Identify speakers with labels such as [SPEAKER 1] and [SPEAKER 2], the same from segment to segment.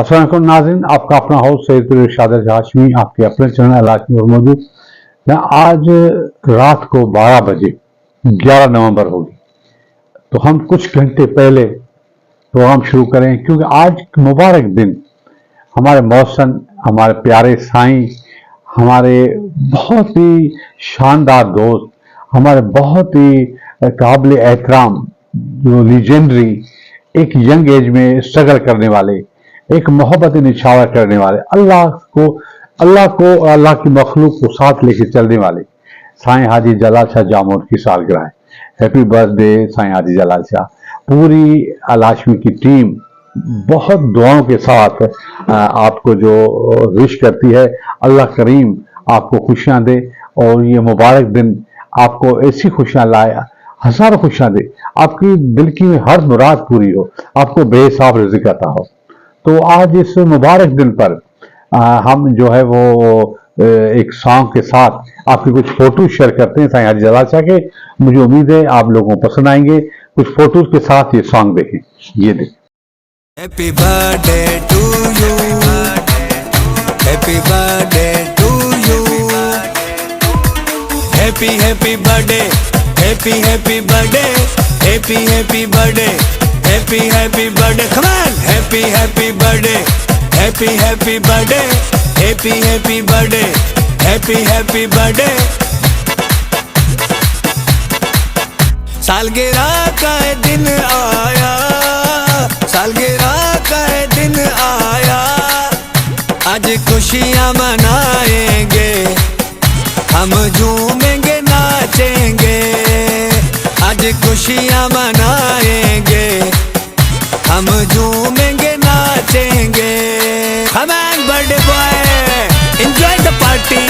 [SPEAKER 1] अस्सलाम वालेकुम नाज़रीन, आपका अपना हाउस सैयद इरशाद हाशमी आपके अपने चैनल इलाके में मौजूद। आज रात को 12 बजे 11 नवंबर होगी, तो हम कुछ घंटे पहले प्रोग्राम शुरू करें क्योंकि आज मुबारक दिन हमारे मौसम, हमारे प्यारे साईं, हमारे बहुत ही शानदार दोस्त, हमारे बहुत ही काबिल एहतराम जो लीजेंडरी एक यंग एज में स्ट्रगल करने वाले, एक मोहब्बत निछावर करने वाले, अल्लाह को और अल्लाह की मखलूक को साथ लेके चलने वाले साईं हाजी जलाल शाह जामोद की सालगिरह है। हैप्पी बर्थडे साईं हाजी जलाल शाह। पूरी अल-हाशमी की टीम बहुत दुआओं के साथ आपको जो विश करती है। अल्लाह करीम आपको खुशियां दे और ये मुबारक दिन आपको ऐसी खुशियां लाए, हजारों खुशियां दे, आपकी दिल की हर मुराद पूरी हो, आपको बेहिसाब रिज़्क़ अता हो। तो आज इस मुबारक दिन पर हम जो है वो एक सॉन्ग के साथ आपके कुछ फोटो शेयर करते हैं साईं हाजी जलाल शाह के। मुझे उम्मीद है आप लोगों को पसंद आएंगे। कुछ फोटोज के साथ ये सॉन्ग देखें, ये देखें।
[SPEAKER 2] Happy birthday to you, happy birthday to you, happy happy birthday, happy happy birthday, happy happy birthday, happy happy birthday, come on, happy happy birthday, happy happy birthday, happy happy birthday, happy happy birthday. सालगिरह का दिन आया, सालगिरह का दिन आया, आज खुशियां मनाएंगे, हम झूमेंगे नाचेंगे, आज खुशियां मनाएंगे, हम झूमेंगे नाचेंगे। Come on birthday boy, enjoy the party।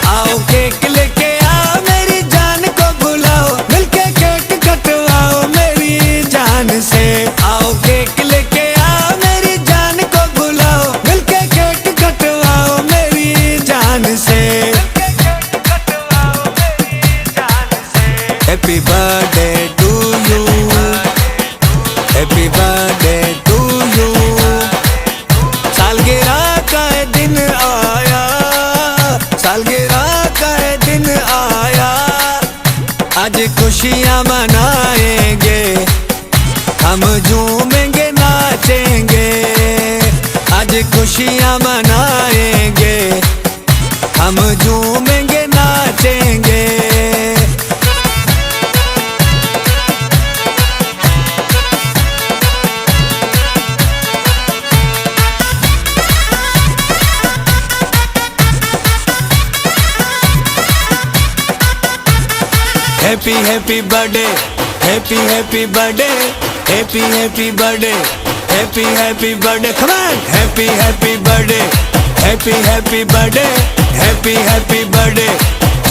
[SPEAKER 2] आओ केक लेके आओ, मेरी जान को बुलाओ, मिलके केक कटवाओ मेरी जान से। आओ केक लेके आओ, मेरी जान को बुलाओ, मिलके केक कटवाओ मेरी जान से। Happy birthday to you, happy birthday to you. सालगिरह का दिन आया, सालगिरह का दिन आया, आज खुशियां मनाएंगे, हम झूमेंगे नाचेंगे, आज खुशियां मनाएंगे, हम झूमेंगे नाचेंगे। Happy happy birthday, happy happy birthday, happy happy birthday, happy happy birthday, come on, happy happy birthday, happy happy birthday, happy happy birthday,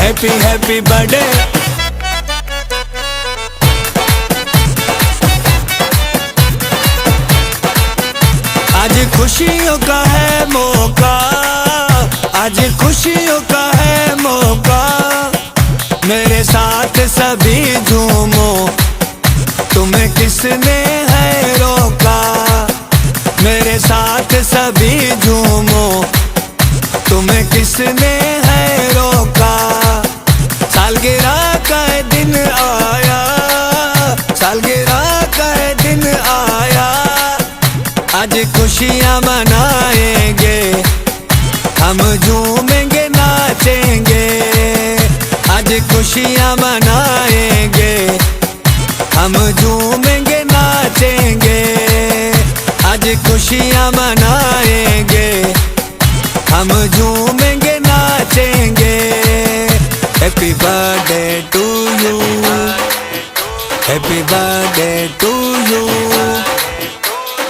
[SPEAKER 2] happy happy birthday. आज खुशियों का है मौका, आज खुशियों का है मौका, मेरे साथ सभी झूमो, तुम्हें किसने है रोका। मेरे साथ सभी झूमो, तुम्हें किसने है रोका। सालगिरह का दिन आया, सालगिरह का दिन आया, आज खुशियां मनाएंगे, हम झूमेंगे नाचेंगे, आज खुशियां मनाएंगे, हम झूमेंगे नाचेंगे, आज खुशियां मनाएंगे, हम झूमेंगे नाचेंगे। Happy birthday to you, happy birthday to you,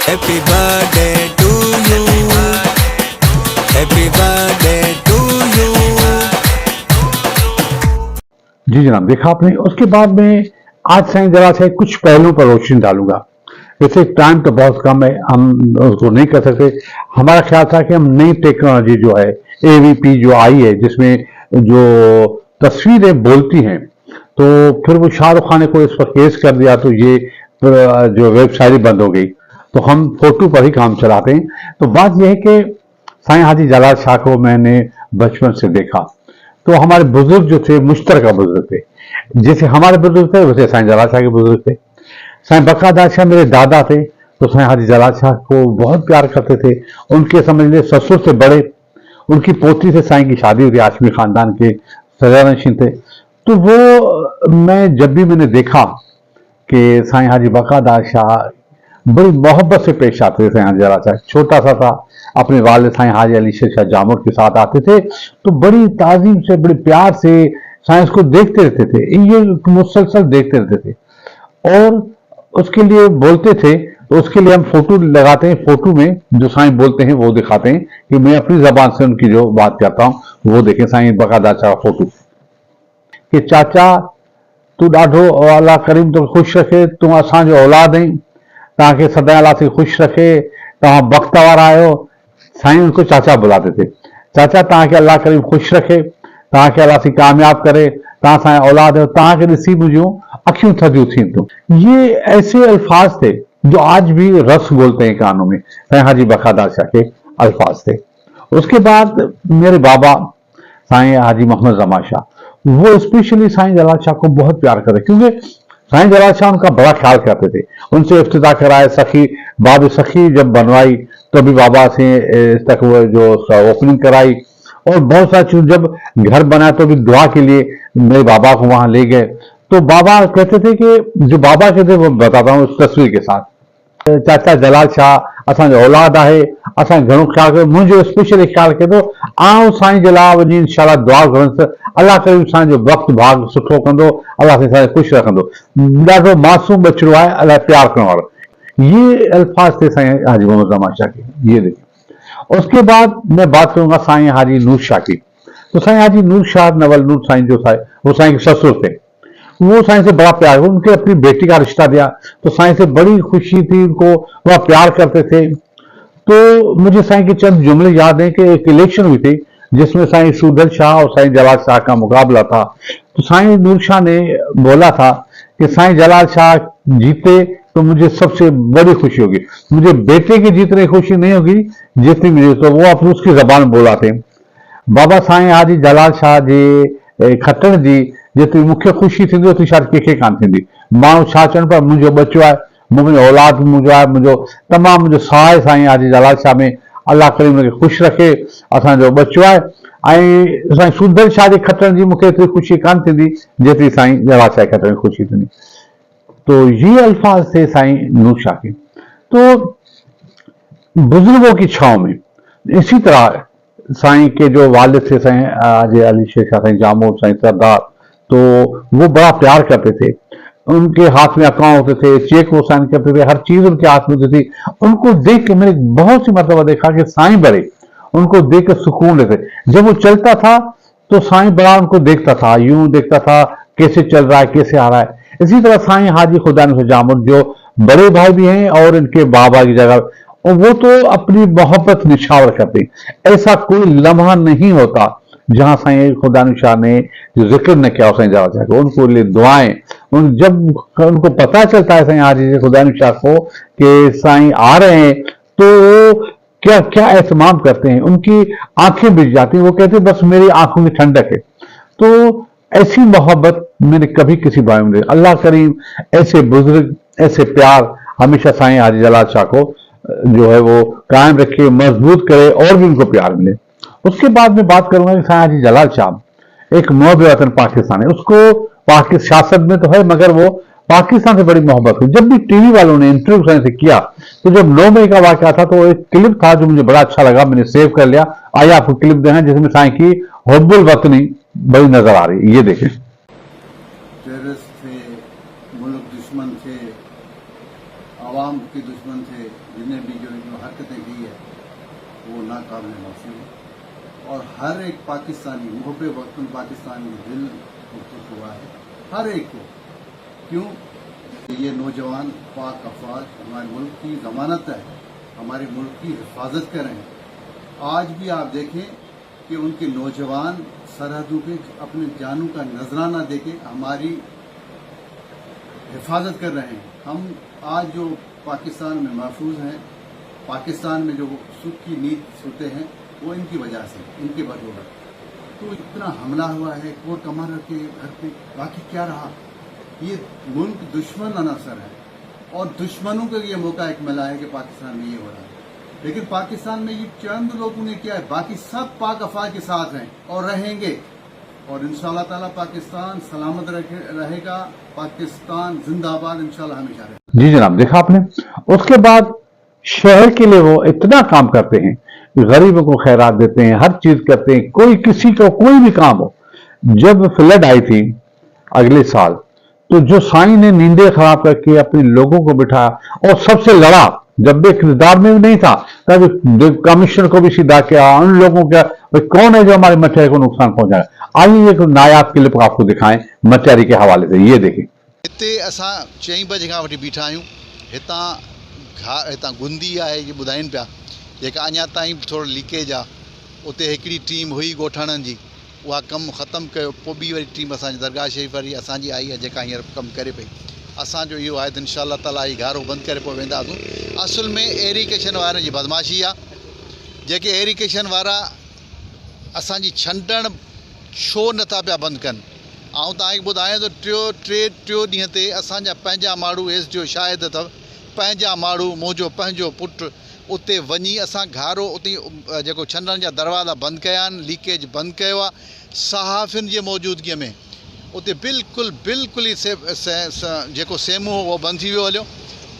[SPEAKER 2] happy birthday to you, happy birthday to you.
[SPEAKER 1] जी जनाब, देखा आपने। उसके बाद में आज साईं जलाल शाह कुछ पहलुओं पर रोशनी डालूंगा। वैसे टाइम तो बहुत कम है, हम उसको नहीं कर सकते। हमारा ख्याल था कि हम नई टेक्नोलॉजी जो है एवीपी जो आई है, जिसमें जो तस्वीरें बोलती हैं, तो फिर वो शाहरुख खान ने कोई इस पर केस कर दिया, तो ये जो वेबसाइट बंद हो गई। तो हम फोटो पर ही काम चलाते हैं। तो बात यह है कि साईं हाजी जलाल शाह को मैंने बचपन से देखा। तो हमारे बुजुर्ग जो थे मुश्तरका बुजुर्ग थे, जैसे हमारे बुजुर्ग थे वैसे साईं जलाल शाह के बुजुर्ग थे। साईं बकायदा शाह मेरे दादा थे, तो साईं हाजी जलाल शाह को बहुत प्यार करते थे। उनके समझ लीजिए ससुर से बड़े, उनकी पोती से साईं की शादी हुई थी, हाशमी खानदान के सदानशीन थे। तो वो मैंने देखा कि साईं हाजी बकायदा शाह बड़ी मोहब्बत से पेश आते थे। साईं हाजी जलाल शाह छोटा सा था, अपने वालिद साईं हाजी अली शेर शाह जामुर के साथ आते थे, तो बड़ी ताजीम से बड़े प्यार से साइंस को देखते रहते थे, ये मुसलसल देखते रहते थे और उसके लिए बोलते थे। तो उसके लिए हम फोटो लगाते हैं, फोटो में जो साईं बोलते हैं वो दिखाते हैं कि मैं अपनी जबान से उनकी जो बात करता हूँ वो देखें। साईं बकायदा शाह फोटो कि चाचा तू ॾाढो अल्लाह करीम तो खुश रखे, तू असांजो औलाद आहीं, तव्हांखे सदा अल्लाह से खुश रखे, तव्हां बख़्त वारा आहियो। साईं उनको चाचा बुलाते थे। चाचा तव्हांखे अल्लाह करीम खुश रखे, तव्हांखे अल्लाह से कामयाब करे, तव्हां असांजा औलाद आहियो, तव्हांखे ॾिसी मुंहिंजूं अखियूं थधियूं थींदियूं। ये ऐसे अल्फाज थे जो आज भी रस बोलते हैं कानों में, साईं हाजी बकायदा शाह के अल्फाज थे। उसके बाद मेरे बाबा साईं हाजी मोहम्मद जमा शाह, वो स्पेशली साईं जलाल शाह को बहुत प्यार करते, क्योंकि साईं जलाल शाह उनका बड़ा ख्याल करते थे। उनसे इफ्तिताह कराए, सखी बाब सखी जब बनवाई तो भी बाबा से तक वो जो ओपनिंग कराई, और बहुत सारी चीज जब घर बना तो भी दुआ के लिए मेरे बाबा को वहां ले गए। तो बाबा कहते थे कि जो बाबा कहते वो बताता हूँ उस तस्वीर के साथ, चाचा जलाल शाह असांजो औलाद आहे, असां घणो ख्याल कयो, मुंहिंजो स्पेशली ख्याल कयो आउं साईं जे लाइ वञी इंशाल्लाह दुआ घुरंदुसि, अल्लाह करीम असांजो वक़्तु भाग सुठो कंदो, अल्लाह खे असांखे ख़ुशि रखंदो। ॾाढो मासूम बचिड़ो आहे, अलाए प्यार करण वारो। ये अल्फाज थे साईं हाजी मोहम्मद जमा शाह के। ये देखिए, उसके बाद मैं बात करूंगा साईं हाजी नूर शाह की। तो साईं हाजी नूर शाह नवल नूर साईं जो था वो साईं के ससुर थे। वो साईं से बड़ा प्यार, उनके अपनी बेटी का रिश्ता दिया, तो साईं से बड़ी खुशी थी उनको, वह प्यार करते थे। तो मुझे साईं के चंद जुमले याद हैं कि एक इलेक्शन हुई थी जिसमें साईं सूदल शाह और साईं जलाल शाह का मुकाबला था। तो साईं नूर शाह ने बोला था कि साईं जलाल शाह जीते तो मुझे सबसे बड़ी खुशी होगी, मुझे बेटे की जीतने की खुशी नहीं होगी जितनी मुझे, तो वो अपनी उसकी जबान बोला थे। बाबा साईं हाजी जलाल शाह जे खटण जी जेतिरी मूंखे ख़ुशी थींदी ओतिरी शायदि कंहिंखे कान थींदी। माण्हू छा चवनि पिया, मुंहिंजो बचो आहे, मुंहिंजो औलाद मुंहिंजो आहे, मुंहिंजो तमामु मुंहिंजो साह आहे साईं हाजी जलाल शाह में, अल्लाह करीम हुनखे ख़ुशि रखे, असांजो बचो आहे। ऐं साईं सूदल शाह जे खटण जी मूंखे एतिरी ख़ुशी कान थींदी जेतिरी साईं जलाल शाह जे खटण जी ख़ुशी थींदी। तो ये अल्फाज थे साईं नूर शाह के। तो बुजुर्गों की छाव में इसी तरह साईं के जो वालिद थे साईं हाजी अली शेर शाह, साईं जामोद, साईं सरदार, तो वो बड़ा प्यार करते थे। उनके हाथ में अकाउंट होते थे, चेक वो साइन करते थे, हर चीज उनके हाथ में होती थी। उनको देख के मैंने बहुत सी मरतबा देखा कि साईं बड़े उनको देख कर सुकून लेते। जब वो चलता था तो साईं बड़ा उनको देखता था, यूं देखता था कैसे चल रहा है, कैसे आ रहा है। इसी तरह साईं हाजी खुदा जामुन जो बड़े भाई भी हैं और इनके बाबा की जगह, और वो तो अपनी मोहब्बत निछावर करते। ऐसा कोई लम्हा नहीं होता जहां साईं खुदा शाह ने जो जिक्र न किया साईं जलाल शाह को, उनको लिए दुआएं। जब उनको पता चलता है साईं हाजी खुदा शाह को कि साईं आ रहे हैं, तो क्या क्या एहतमाम करते हैं, उनकी आंखें बिछ जाती हैं। वो कहते हैं बस मेरी आंखों की ठंडक है। तो ऐसी मोहब्बत मैंने कभी किसी भाई में नहीं। अल्लाह करीम ऐसे बुजुर्ग, ऐसे प्यार हमेशा साईं हाजी जलाल शाह को जो है वो कायम रखे, मजबूत करे और भी उनको प्यार मिले। उसके बाद मैं बात करूंगा कि साईं हाजी जलाल शाह एक मोहब्बत वतन पाकिस्तान है, उसको पाकिस्तान सियासत में तो है मगर वो पाकिस्तान से बड़ी मोहब्बत हुई। जब भी टीवी वालों ने इंटरव्यू साईं से किया, तो जब 9 मई का वाकया था तो एक क्लिप था जो मुझे बड़ा अच्छा लगा, मैंने सेव कर लिया। आइए आपको क्लिप देना जिसमें साईं की हुब्बुल वतनी बड़ी नजर आ रही है, ये देखें।
[SPEAKER 3] टेररिस्ट थे, मुल्क दुश्मन थे, आवाम के दुश्मन थे, जिन्हें भी जो हरकतें की है वो नाकाबिल मासूम है। और हर एक पाकिस्तानी मुहब्बे वतन पाकिस्तानी दिल खुश हुआ है, हर एक को। क्यों? ये नौजवान पाक अफवाज हमारे मुल्क की जमानत है, हमारे मुल्क की हिफाजत करें। आज भी आप देखें कि उनके नौजवान सरहदों पे अपने जानों का नजराना देके हमारी हिफाजत कर रहे हैं। हम आज जो पाकिस्तान में महफूज हैं, पाकिस्तान में जो सुख की नींद सोते हैं, वो इनकी वजह से, इनके बदौलत। तो इतना हमला हुआ है कोर कमर के घर पे, बाकी क्या रहा। ये मुल्क दुश्मन अनसर है और दुश्मनों को ये मौका एक मिला है कि पाकिस्तान में ये हो रहा है। लेकिन पाकिस्तान में ये चंद लोगों ने किया है, बाकी सब पाक अफवाज के साथ हैं और रहेंगे। और इंशाअल्लाह ताला पाकिस्तान सलामत रहेगा, पाकिस्तान जिंदाबाद इंशाअल्लाह हमेशा रहेगा।
[SPEAKER 1] जी जनाब, देखा आपने। उसके बाद शहर के लिए वो इतना काम करते हैं, गरीबों को खैरात देते हैं, हर चीज करते हैं। कोई किसी को कोई भी काम हो, जब फ्लड आई थी अगले साल, तो जो साईं ने नींदें खराब करके अपने लोगों को बिठाया और सबसे लड़ा, जब भी इक़्तिदार में भी नहीं था तब कमिश्नर को भी सीधा किया, उन लोगों का कौन है जो हमारे मछली को नुकसान पहुंचाएगा। आइए एक नायाब क्लिप आपको दिखाएं मचारी के हवाले से, ये देखें।
[SPEAKER 4] हिते असां 4 बजे खां वठी बीठा आहियूं। हितां गुंदी आहे, ये ॿुधाइनि पिया जेका अञा ताईं थोरो लीकेज आहे। उते हिकिड़ी टीम हुई ॻोठाणनि जी, उहा कमु ख़तमु कयो। पोइ ॿी वरी टीम असांजी दरगाह शरीफ़ वारी असांजी आई आहे, जेका हींअर कमु करे पई। असांजो इहो आहे त इंशाअल्लाह ताला ही घारो बंदि करे पोइ वेंदासीं। असुल में एरिगेशन वारनि जी बदमाशी आहे, जेके एरिगेशन वारा असांजी छंडण छो नथा पिया बंदि कनि। ऐं तव्हांखे ॿुधायां थो, टियों ॾींहं ते असांजा पंहिंजा माण्हू, एस जो शायदि अथव, पंहिंजा माण्हू, मुंहिंजो पंहिंजो पुटु उते वञी असां घारो उते जेको छंडण जा दरवाज़ा बंदि कया आहिनि, लीकेज बंदि कयो आहे। सहाफ़ियुनि जी मौजूदगीअ में उते बिल्कुलु ई जेको सेमो हो उहो बंदि थी वियो हलियो।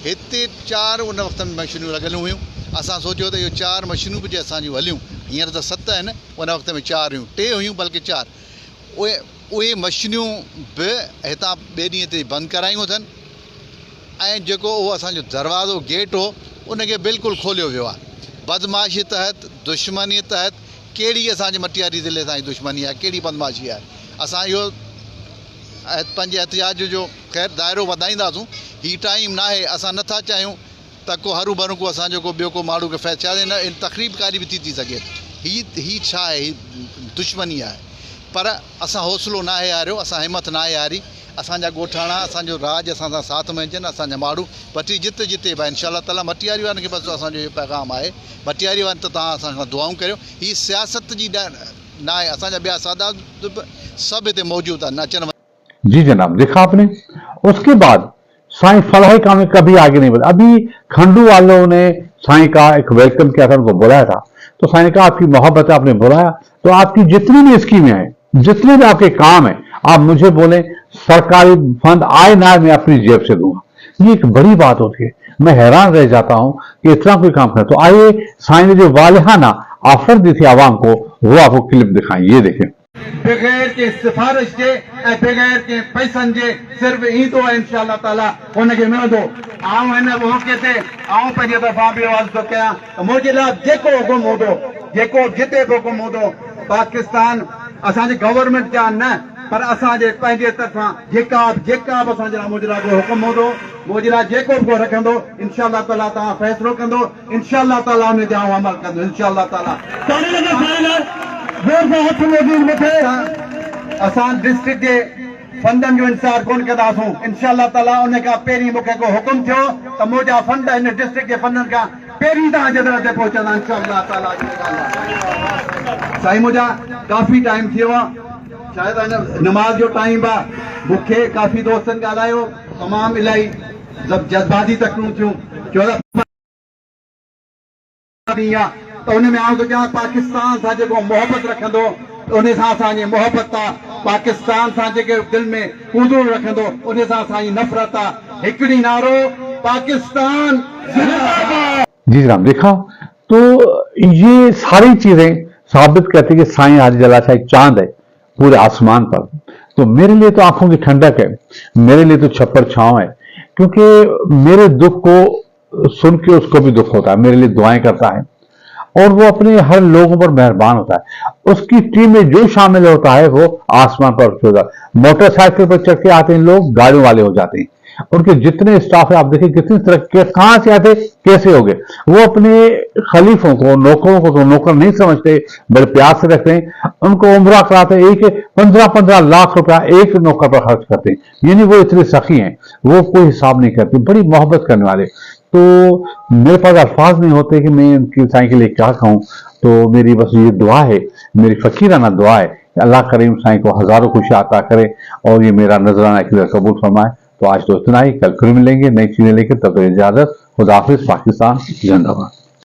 [SPEAKER 4] हिते 4 उन वक़्त में मशीनूं लॻियलु हुयूं। असां सोचियो त इहो 4 मशीनूं बि जे असांजूं हलियूं, हींअर त 7 आहिनि, उन वक़्त में 4 हुयूं, 3 हुयूं बल्कि 4। उहे मशीनूं बि हितां ॿिए ॾींहं ते बंदि करायूं अथनि। ऐं जेको उहो असांजो दरवाज़ो गेट हो, उनखे बिल्कुलु खोलियो वियो आहे। बदमाशी तहत, दुश्मनी तहत, कहिड़ी असांजे मटियारी ज़िले सां दुश्मनी आहे, कहिड़ी बदमाशी आहे। असां इहो पंहिंजे एहतिजाज जो ख़ैर दाइरो वधाईंदासूं। हीउ टाइम न आहे, असां नथा चाहियूं त को हरू भरू को असांजो को ॿियो को माण्हू खे फैचारे न तकरीबकारी बि थी सघे। हीउ छा आहे, हीउ दुश्मनी आहे। पर असां हौसलो न आहे हारियो, असां हिमत न आहे हारी। असांजा ॻोठाणा, असांजो राज असां सां साथ में अचनि, असांजा माण्हू बटी जिते भाई इंशाअल्लाह ताला। मटियारी वारनि खे बसि असांजो इहो पैगाम आहे, मटियारी वारनि त तव्हां असां खां दुआऊं करियो। हीअ सियासत जी न आहे, असांजा ॿिया सादा सभु हिते मौजूदु आहिनि, अचनि।
[SPEAKER 1] जी जनाब, देखा आपने। उसके बाद साईं फलाही काम कभी आगे नहीं बढ़ा। अभी खंडू वालों ने साईं का एक वेलकम किया था, उनको बुलाया था, तो साईं ने कहा आपकी मोहब्बत है, आपने बुलाया, तो आपकी जितनी भी स्कीमें हैं, जितने भी आपके काम हैं, आप मुझे बोले, सरकारी फंड आए ना मैं अपनी जेब से दूंगा। ये एक बड़ी बात होती है। मैं हैरान रह जाता हूं कि इतना कोई काम करे। तो आइए साईं ने जो वालिहाना ऑफर दी थी आवाम को, वो आपको क्लिप दिखाएं, ये देखें।
[SPEAKER 5] बगैर के सिफारिश के ऐं बगैर के पैसनि जे सिर्फ़ ईंदो आहे इंशाअल्लाह ताला हुनखे मिलंदो। आउं हिन मौक़े ते आउं पंहिंजे तरफ़ां बि अर्ज़ु थो कयां त मुंहिंजे लाइ जेको हुकुम हूंदो, जेको जिते बि हुकुम हूंदो, पाकिस्तान असांजी गवर्नमेंट जा न पर असांजे पंहिंजे तरफ़ां जेका बि असांजे लाइ मुंहिंजे लाइ हुकुम हूंदो, मुंहिंजे लाइ जेको बि को रखंदो, इंशाअल्लाह ताला तव्हां फ़ैसिलो कंदो, इंशाअल्लाह ताला हुन ते आउं अमल कंदो, इंशाअल्लाह ताला। असां डिस्ट्रिक्ट जे फंडनि जो इंतज़ार कोन कंदासूं, इंशाअल्लाह ताला। उन खां पहिरीं मूंखे को हुकुम थियो त मुंहिंजा फंड हिन डिस्ट्रिक्ट जे फंडनि खां पहिरीं तव्हांजे दर ते पहुचंदा, इंशाअल्लाह ताला। साईं मुंहिंजा काफ़ी टाइम थी वियो आहे, शायदि नमाज़ जो टाइम आहे। मूंखे काफ़ी दोस्तनि ॻाल्हायो, तमामु इलाही जज़्बाती तकलीफ़ूं थियूं, त उन में आउं थो चवां पाकिस्तान सां जेको मोहबत रखंदो, उन सां असांजी मोहबत आहे। पाकिस्तान सां जेके दिलि में हुज़ूर रखंदो, उन सां असांजी नफ़रत आहे। हिकिड़ी नारो पाकिस्तान जिंदाबाद।
[SPEAKER 1] जी जनाब, देखा। तो ये सारी चीजें साबित करती कि साईं हाजी जलाशा एक चांद है पूरे आसमान पर। तो मेरे लिए तो आंखों की ठंडक है, मेरे लिए तो छप्पर छांव है, क्योंकि मेरे दुख को सुन के उसको भी दुख होता है, मेरे लिए दुआएं करता है और वो अपने हर लोगों पर मेहरबान होता है। उसकी टीम में जो शामिल होता है वो आसमान पर होता है। मोटरसाइकिल पर चढ़ के आते हैं लोग, गाड़ियों वाले हो जाते हैं। उनके जितने स्टाफ है आप देखिए कितनी तरह कहां से आते कैसे हो गए। वो अपने खलीफों को नौकरों को तो नौकर नहीं समझते, बड़े प्यार से रखते हैं, उनको उम्रा कराते हैं, एक 15-15 लाख रुपया एक नौकर पर खर्च करते हैं। यानी वो इतने सखी हैं, वो कोई हिसाब नहीं करते, बड़ी मोहब्बत करने वाले। तो मेरे पास अल्फाज नहीं होते कि मैं उनकी साईं के लिए क्या कहूँ। तो मेरी बस ये दुआ है, मेरी फकीराना दुआ है कि अल्लाह करीम साईं को हजारों खुशी अता करे और ये मेरा नजराना किधर कबूल फरमाए। तो आज तो इतना ही, कल फिर मिलेंगे नई चीजें लेकर, तब तक इजाजत, खुदा हाफिज, पाकिस्तान जिंदाबाद।